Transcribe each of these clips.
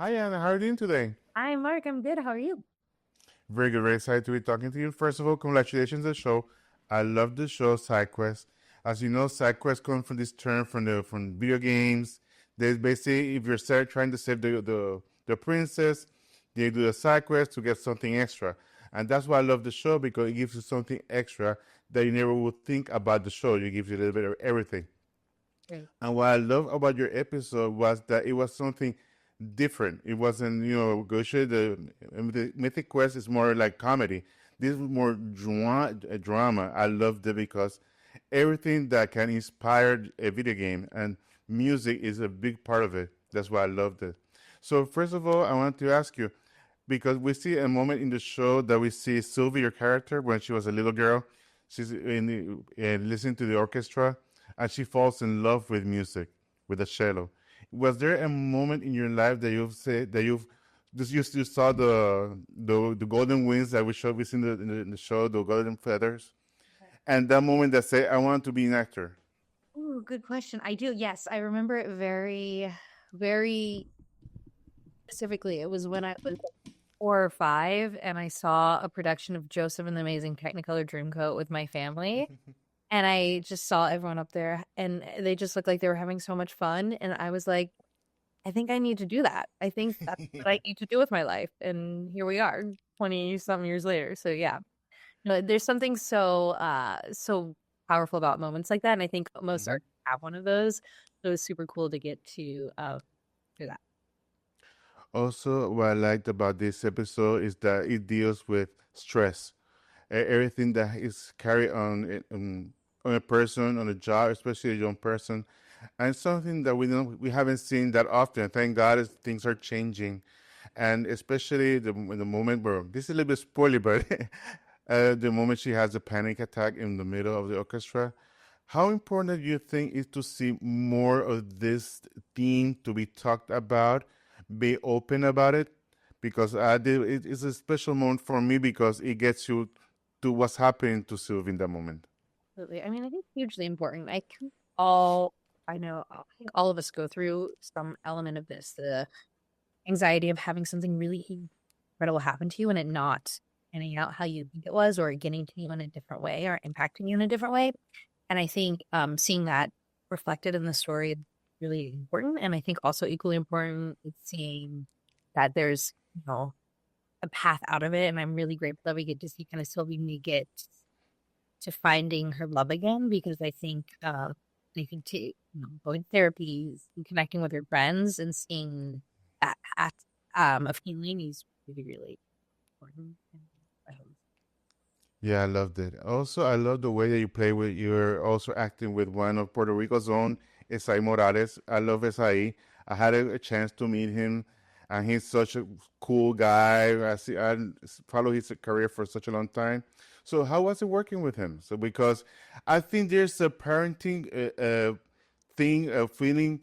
Hi, Anna. How are you doing today? Hi, Mark. I'm good. How are you? Very good. Very excited to be talking to you. First of all, congratulations on the show. I love the show, SideQuest. As you know, SideQuest comes from this term from video games. They basically, if you're trying to save the princess, they do a side quest to get something extra. And that's why I love the show because it gives you something extra that you never would think about the show. It gives you a little bit of everything. Great. And what I love about your episode was that it was something different. It wasn't, Gosha, the Mythic Quest is more like comedy. This is more drama. I loved it because everything that can inspire a video game and music is a big part of it. That's why I loved it. So first of all, I want to ask you because we see a moment in the show that we see Sylvia, your character, when she was a little girl. She's listening to the orchestra, and she falls in love with music, with the cello. Was there a moment in your life that you've said that you saw the golden wings that we see in the show, the golden feathers, and that moment that say, "I want to be an actor." Ooh, good question. I do. Yes, I remember it very specifically. It was when I was 4 or 5, and I saw a production of Joseph and the Amazing Technicolor Dreamcoat with my family, and I just saw everyone up there, and they just looked like they were having so much fun, and I was like, I think I need to do that. I think that's what I need to do with my life, and here we are, 20 some years later. So yeah. No, there's something so powerful about moments like that, and I think most Mhm. artists have one of those. So it's super cool to get to do that. Also, what I liked about this episode is that it deals with stress. Everything that is carried on a person, on a job, especially a young person, and something that we haven't seen that often. Thank God, is things are changing, and especially the moment where this is a little bit spoiler, but the moment she has a panic attack in the middle of the orchestra. How important do you think is to see more of this theme to be talked about, be open about it? Because it's a special moment for me because it gets you to what's happening to Sylvie in that moment. Absolutely. I mean, I think hugely important. All I think all of us go through some element of this. The anxiety of having something really incredible happen to you and it not panning out how you think it was, or getting to you in a different way, or impacting you in a different way. And I think seeing that reflected in the story is really important. And I think also equally important is seeing that there's, a path out of it. And I'm really grateful that we get to see kind of Sylvie get to finding her love again, because I think to going to therapies and connecting with her friends and seeing that path of healing is really, really important. I hope. Yeah, I loved it. Also, I love the way that you play with. You're also acting with one of Puerto Rico's own, Esai Morales. I love Esai. I had a chance to meet him, and he's such a cool guy. I follow his career for such a long time. So, how was it working with him? So, because I think there's a parenting thing, a feeling,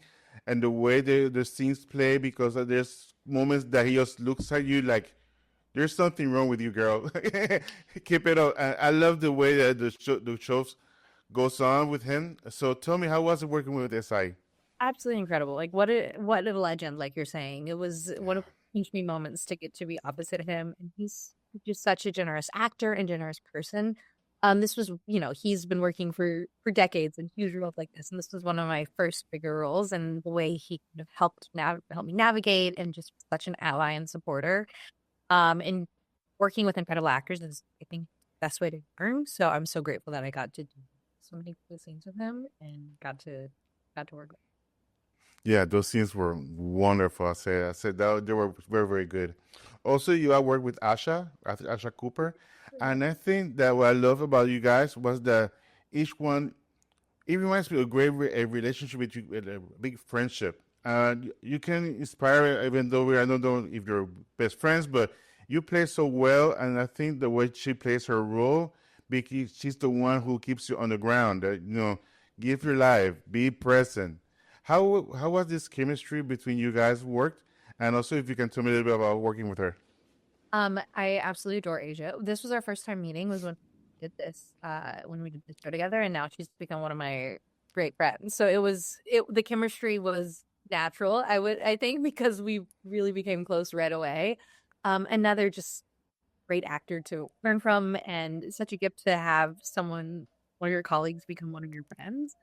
and the way the scenes play. Because there's moments that he just looks at you like there's something wrong with you, girl. Keep it up. I love the way that the shows goes on with him. So tell me, how was it working with SI? Absolutely incredible. Like what a legend, like you're saying. It was one of pinch me moments to get to be opposite him. And he's just such a generous actor and generous person. This was, he's been working for decades in huge roles like this. And this was one of my first bigger roles, and the way he kind of help me navigate, and just such an ally and supporter. And working with incredible actors is, I think, the best way to learn. So I'm so grateful that I got to do so many cool scenes with him and got to work with Yeah, those scenes were wonderful. I said that they were very, very good. Also, you I worked with Asjha Cooper, him. and I think that what I love about you guys was that each one it reminds me of a a relationship with you, with a big friendship. You can inspire, even though I don't know if you're best friends, but you play so well, and I think the way she plays her role, because she's the one who keeps you on the ground. Give your life, be present. How was this chemistry between you guys worked, and also if you can tell me a little bit about working with her. I absolutely adore Asia. This was our first time meeting, was when we did this show together, and now she's become one of my great friends. So the chemistry was natural, I think, because we really became close right away. Another just great actor to learn from, and it's such a gift to have someone, one of your colleagues, become one of your friends.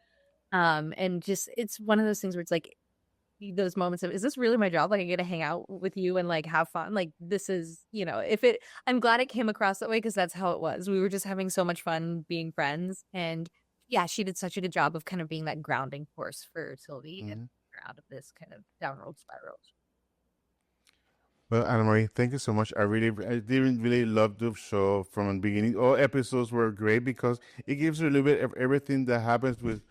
And just it's one of those things where it's like those moments of, is this really my job? Like I get to hang out with you and like have fun. Like this is, if it, I'm glad it came across that way because that's how it was. We were just having so much fun being friends. And yeah, she did such a good job of kind of being that grounding force for Sylvie and Mm-hmm. her out of this kind of downward spiral. Well, Annamarie, thank you so much. I didn't really love the show from the beginning. All episodes were great because it gives you a little bit of everything that happens with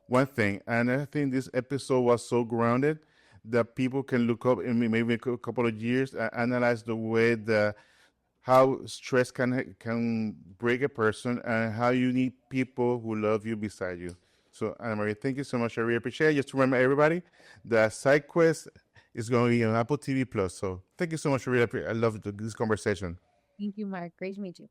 one thing. And I think this episode was so grounded that people can look up in maybe a couple of years and analyze the way that how stress can break a person and how you need people who love you beside you. So, Annamarie, thank you so much. I really appreciate it. Just to remember everybody, the side quest is going to be on Apple TV Plus. So, thank you so much. I love this conversation. Thank you, Mark. Great to meet you.